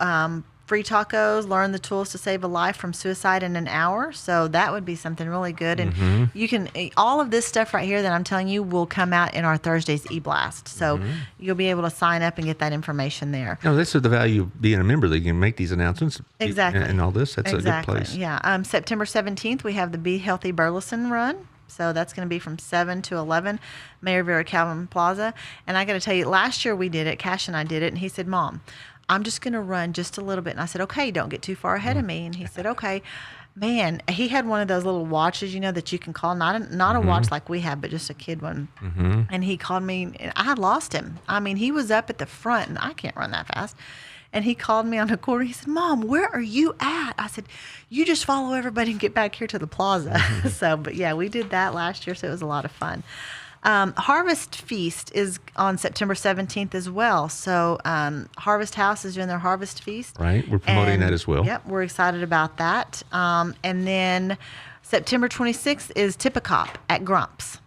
free tacos, learn the tools to save a life from suicide in an hour. So that would be something really good. And you can, all of this stuff right here that I'm telling you will come out in our Thursday's e-blast. So you'll be able to sign up and get that information there. No, this is the value of being a member. They can make these announcements. Exactly. And all this. That's a good place. Yeah. September 17th, we have the Be Healthy Burleson run. So that's going to be from 7 to 11, Mayor Vera Calvin Plaza. And I got to tell you, last year we did it. Cash and I did it. And he said, Mom, I'm just going to run just a little bit. And I said, okay, don't get too far ahead of me. And he said, okay. Man, he had one of those little watches, that you can call, not a watch like we have, but just a kid one. And he called me, and I lost him. I mean, he was up at the front, and I can't run that fast. And he called me on the corner. He said, Mom, where are you at? I said, you just follow everybody and get back here to the plaza. But yeah, we did that last year, so it was a lot of fun. Harvest Feast is on September 17th as well. So Harvest House is doing their Harvest Feast. Right. We're promoting that as well. Yep. We're excited about that. And then September 26th is Tippecop at Grumps.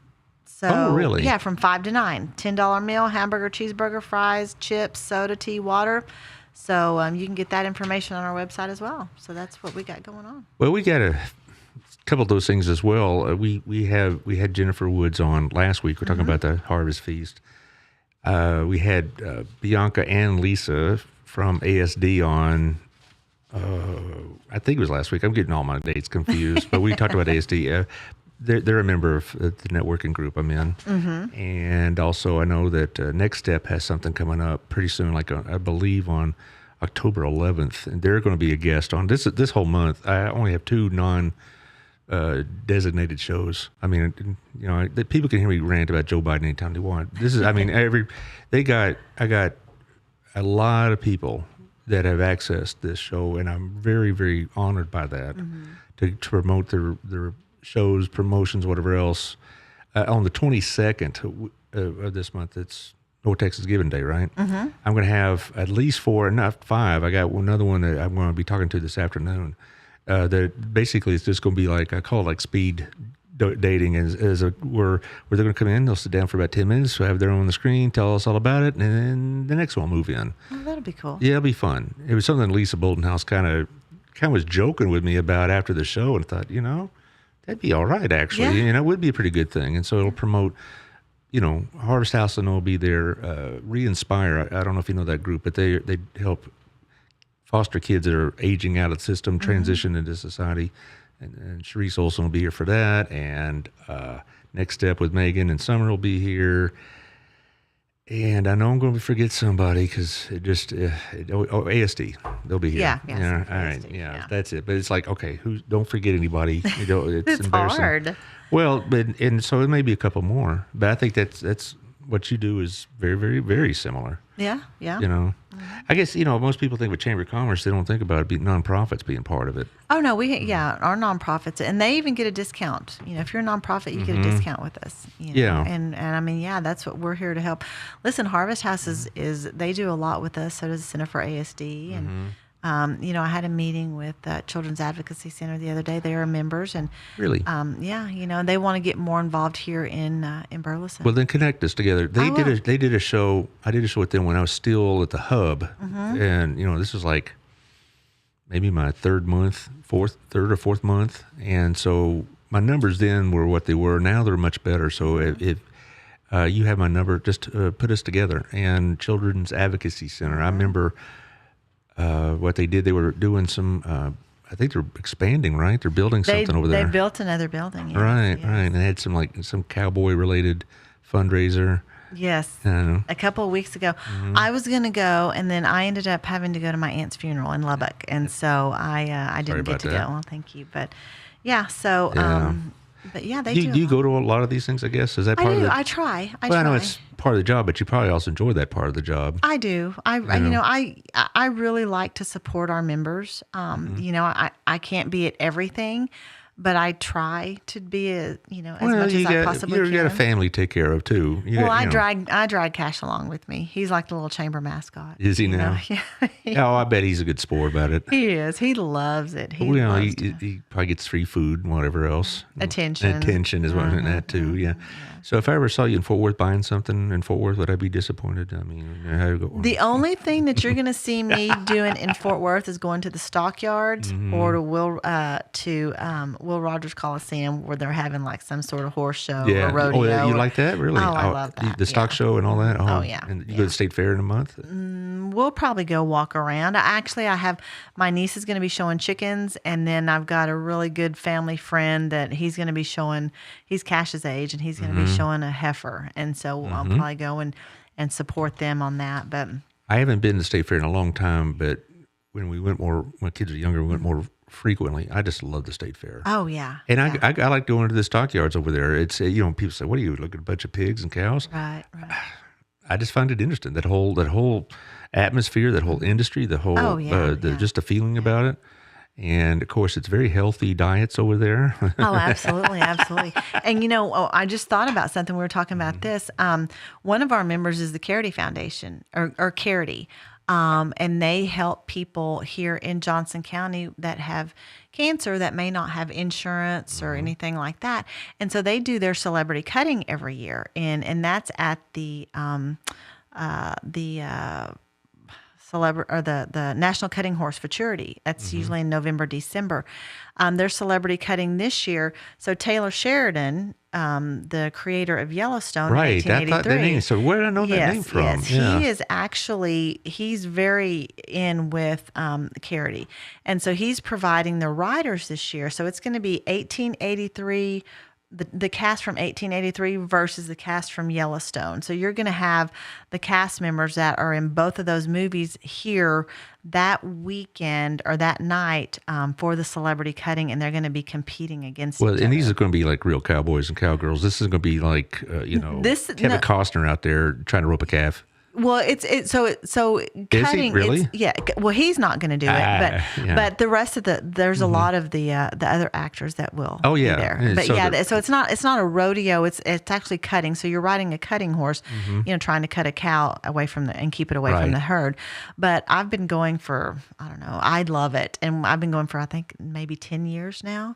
So, Oh, really? Yeah, from 5 to 9. $10 meal, hamburger, cheeseburger, fries, chips, soda, tea, water. So you can get that information on our website as well. So that's what we got going on. Well, we got a couple of those things as well. We had Jennifer Woods on last week. We're talking about the Harvest Feast. We had Bianca and Lisa from ASD on. I think it was last week. I'm getting all my dates confused, but we talked about ASD. They're a member of the networking group I'm in, and also I know that Next Step has something coming up pretty soon, like I believe on October 11th, and they're going to be a guest on this whole month. I only have 2 designated shows. I mean, the people can hear me rant about Joe Biden anytime they want. This is, I mean, I got a lot of people that have accessed this show, and I'm very, very honored by that to promote their shows, promotions, whatever else. On the 22nd of this month, it's North Texas Giving Day, right? I'm going to have at least 4, not 5. I got another one that I'm going to be talking to this afternoon. That basically it's just going to be like, I call it like speed dating, where they're going to come in, they'll sit down for about 10 minutes, have their own on the screen, tell us all about it, and then the next one will move in. Oh, that'll be cool. Yeah, it'll be fun. It was something Lisa Boldenhouse kind of was joking with me about after the show, and I thought, that'd be all right, actually. Yeah. It would be a pretty good thing. And so it'll promote, Harvest House, and will be there. Re-Inspire, I don't know if you know that group, but they help foster kids that are aging out of the system, transition into society. And Sharice Olson will be here for that. And Next Step with Megan and Summer will be here. And I know I'm going to forget somebody because it just ASD, they'll be here. Yeah, yes, All right, ASD, yeah, that's it. But it's like, okay, don't forget anybody. It's embarrassing. Hard. Well, and so it may be a couple more, but I think that's what you do is very, very, very similar. Yeah. I guess most people think with Chamber of Commerce, they don't think about it nonprofits being part of it. Oh no, our nonprofits, and they even get a discount. If you're a nonprofit, you get a discount with us. Yeah. And I mean, that's what we're here to help. Listen, Harvest House is they do a lot with us. So does the Center for ASD, and I had a meeting with Children's Advocacy Center the other day. They are members, and Really, they want to get more involved here in Burleson. well, then connect us together. They did a show. I did a show with them when I was still at the Hub, and this was like maybe my third or fourth month, and so my numbers then were what they were. Now they're much better. So if you have my number, just put us together. And Children's Advocacy Center, I remember what they did. They were doing some. I think they're expanding, right? They're building something over there. They built another building. Yes, right. yes. And they had some cowboy related fundraiser. Yes. I don't know. A couple of weeks ago, I was going to go, and then I ended up having to go to my aunt's funeral in Lubbock, and so I didn't get to go. Well, thank you, but yeah. So, but yeah, they do. Do you go to a lot of these things? I guess is that part I of do. the? I try. I know it's part of the job, but you probably also enjoy that part of the job. I do. I really like to support our members. I can't be at everything, but I try to be as much as I possibly can. You got a family to take care of too. I drag Cash along with me. He's like the little chamber mascot. Is he now? Yeah. Oh, I bet he's a good sport about it. He is. He loves it. He probably gets free food and whatever else. Attention. Attention is what I'm that too. Yeah. So if I ever saw you in Fort Worth buying something in Fort Worth, would I be disappointed? I mean, how do you go? The only thing that you're going to see me doing in Fort Worth is going to the stockyards or to Will Rogers Coliseum, where they're having like some sort of horse show or rodeo. Oh, yeah, you like that? Really? Oh, I love that. The stock show and all that? Oh, yeah. And you go to the State Fair in a month? We'll probably go walk around. I have my niece is going to be showing chickens, and then I've got a really good family friend that he's going to be showing. He's Cash's age, and he's going to be showing a heifer, and so I'll probably go and support them on that. But I haven't been to the State Fair in a long time, but when kids were younger, we went more frequently. I just love the State Fair. Oh yeah, and I like going to the stockyards over there. It's people say, "What are you looking at? A bunch of pigs and cows?" Right. I just find it interesting that whole atmosphere, that whole industry, the whole just the feeling about it. And of course, it's very healthy diets over there. Oh, absolutely, absolutely. And I just thought about something. We were talking about this. One of our members is the Carity Foundation or Carity. and they help people here in Johnson County that have cancer that may not have insurance or anything like that. And so they do their celebrity cutting every year, and that's at the the National Cutting Horse for Charity. That's usually in November, December. Their celebrity cutting this year. So Taylor Sheridan, the creator of Yellowstone, Right. in 1883. I thought that name. So where did I know that name from? Yes, Yeah. he is actually, he's very in with charity. And so he's providing the riders this year. So it's going to be 1883, the cast from 1883 versus the cast from Yellowstone. So you're going to have the cast members that are in both of those movies here that weekend or that night for the celebrity cutting, and they're going to be competing against each And other. these are going to be like real cowboys and cowgirls. This is going to be like, Kevin Costner out there trying to rope a calf. Well, so cutting. really? Well, he's not going to do it, but the rest of there's a lot of the other actors that will. Oh, yeah. be there. And But so so it's not a rodeo. It's actually cutting. So you're riding a cutting horse, trying to cut a cow away from and keep it away from Right. the herd. But I've been going for, I don't know, I love it, and I've been going for I think maybe 10 years now.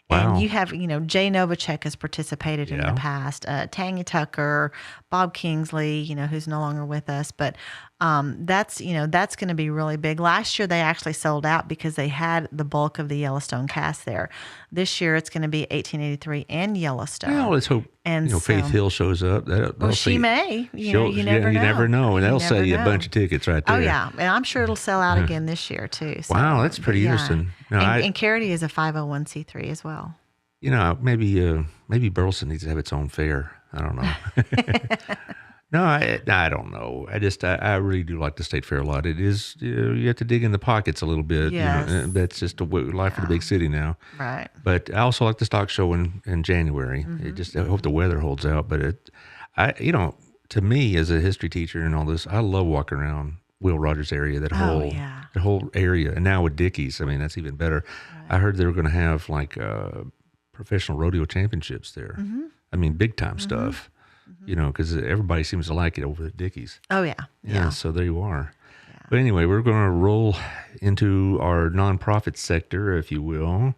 Wow. And you have, Jay Novacek has participated in the past, Tanya Tucker, Bob Kingsley, who's no longer with us. But that's going to be really big. Last year, they actually sold out because they had the bulk of the Yellowstone cast there. This year, it's going to be 1883 and Yellowstone. Well, let's hope Faith Hill shows up. She may. You never know. You never know. And that'll You sell never you a know. bunch of tickets right there. Oh, yeah. And I'm sure it'll sell out again this year, too. So, Wow, that's pretty yeah. interesting. No, And Charity is a 501c3 as well. Maybe Burleson needs to have its own fair. I don't know. No, I don't know. I really do like the state fair a lot. It is, you have to dig in the pockets a little bit. Yes. And that's just the life of the big city now. Right. But I also like the stock show in January. I hope the weather holds out. But to me as a history teacher and all this, I love walking around Will Rogers area, that whole area. And now with Dickies, I mean, that's even better. Right. I heard they were going to have like professional rodeo championships there. I mean, big time stuff. Because everybody seems to like it over at Dickies. Oh, yeah. Yeah. So there you are. Yeah. But anyway, we're going to roll into our nonprofit sector, if you will.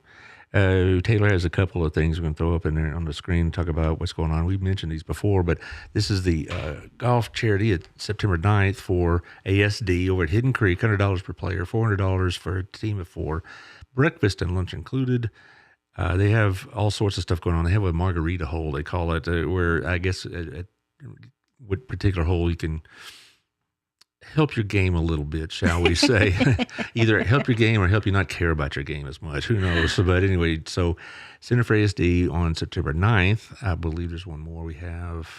Taylor has a couple of things we're going to throw up in there on the screen, talk about what's going on. We've mentioned these before, but this is the golf charity at September 9th for ASD over at Hidden Creek, $100 per player, $400 for a team of 4, breakfast and lunch included. They have all sorts of stuff going on. They have a margarita hole, they call it, where I guess at what particular hole you can help your game a little bit, shall we say. Either help your game or help you not care about your game as much. Who knows? But anyway, so Center for ASD on September 9th. I believe there's one more we have.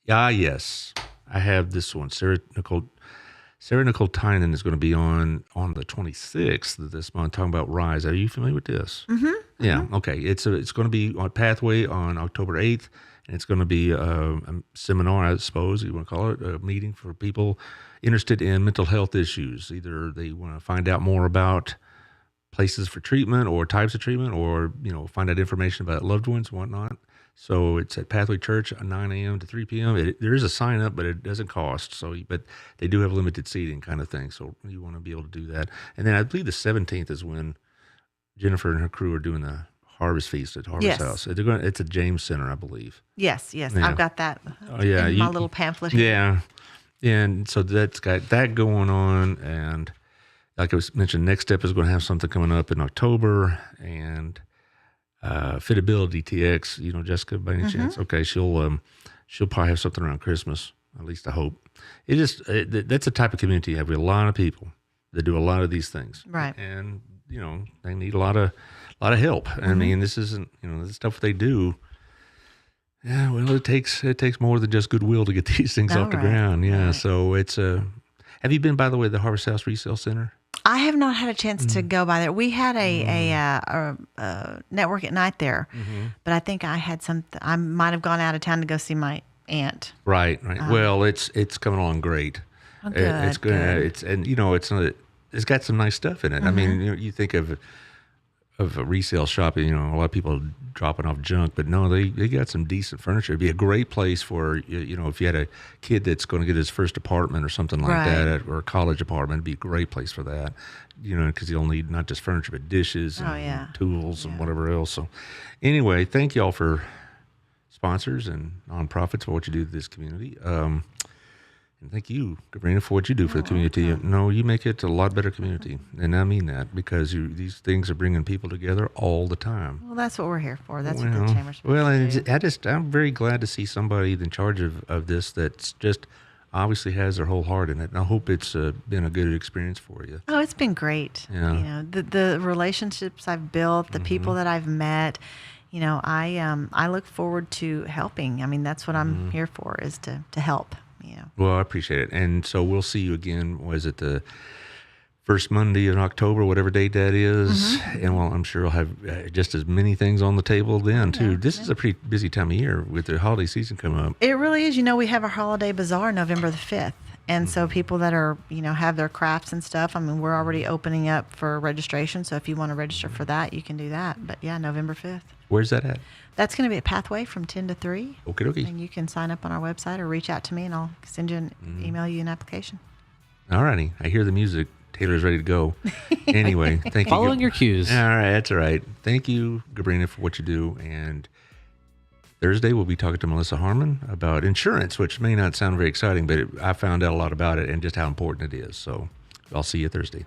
Yes. I have this one. Sarah Nicole Tynan is going to be on the 26th of this month, talking about Rise. Are you familiar with this? Mm-hmm. Yeah. Okay. It's going to be on Pathway on October 8th, and it's going to be a seminar, I suppose you want to call it, a meeting for people interested in mental health issues. Either they want to find out more about places for treatment or types of treatment, or find out information about loved ones and whatnot. So it's at Pathway Church at 9 a.m. to 3 p.m. There is a sign up, but it doesn't cost. But they do have limited seating kind of thing. So you want to be able to do that. And then I believe the 17th is when Jennifer and her crew are doing the Harvest Feast at Harvest House. It's at James Center, I believe. Yes. Yeah. I've got that in my little pamphlet here. Yeah. And so that's got that going on. And like I was mentioned, Next Step is going to have something coming up in October. And Fitability TX, Jessica, by any chance? Okay, she'll probably have something around Christmas. At least I hope. That's the type of community you have. We have a lot of people that do a lot of these things, right? And they need a lot of help. I mean, this isn't the stuff they do. Yeah, well, it takes more than just goodwill to get these things off the ground. Yeah, right. So it's Have you been, by the way, the Harvest House Resale Center? I have not had a chance to go by there. We had a network at night there, but I think I had something. I might have gone out of town to go see my aunt. Right. Well, it's coming along great. Oh, good, it's good. It's not. It's got some nice stuff in it. I mean, you think of of a resale shop. You know, a lot of people dropping off junk, but no, they got some decent furniture. It'd be a great place for, you know, if you had a kid that's going to get his first apartment or something like Right. that, or a college apartment, it'd be a great place for that. You know, because you'll need not just furniture, but dishes and yeah. tools and whatever else. So anyway, thank y'all for sponsors and nonprofits for what you do to this community. And thank you, Gabrina, for what you do for the community. No, you make it a lot better community. And I mean that because these things are bringing people together all the time. Well, that's what we're here for. That's what the chamber's supposed Well, to and do. I'm very glad to see somebody in charge of this that's just obviously has their whole heart in it. And I hope it's been a good experience for you. Oh, it's been great. Yeah. You know, the relationships I've built, the people that I've met. You know, I look forward to helping. I mean, that's what I'm here for, is to help. You know. Well, I appreciate it. And so we'll see you again. Was it the first Monday in October, whatever date that is? And well, I'm sure we'll have just as many things on the table then, too. This is a pretty busy time of year with the holiday season coming up. It really is. You know, we have our holiday bazaar November the 5th. And so people that are, you know, have their crafts and stuff, I mean, we're already opening up for registration. So if you want to register for that, you can do that. But yeah, November 5th. Where's that at? That's going to be at Pathway from 10 to 3. Okie dokie. And you can sign up on our website or reach out to me and I'll send you email you an application. All righty. I hear the music. Taylor's ready to go. Anyway, thank you. Following your cues. All right, that's all right. Thank you, Gabrina, for what you do. And Thursday, we'll be talking to Melissa Harmon about insurance, which may not sound very exciting, but I found out a lot about it and just how important it is. So I'll see you Thursday.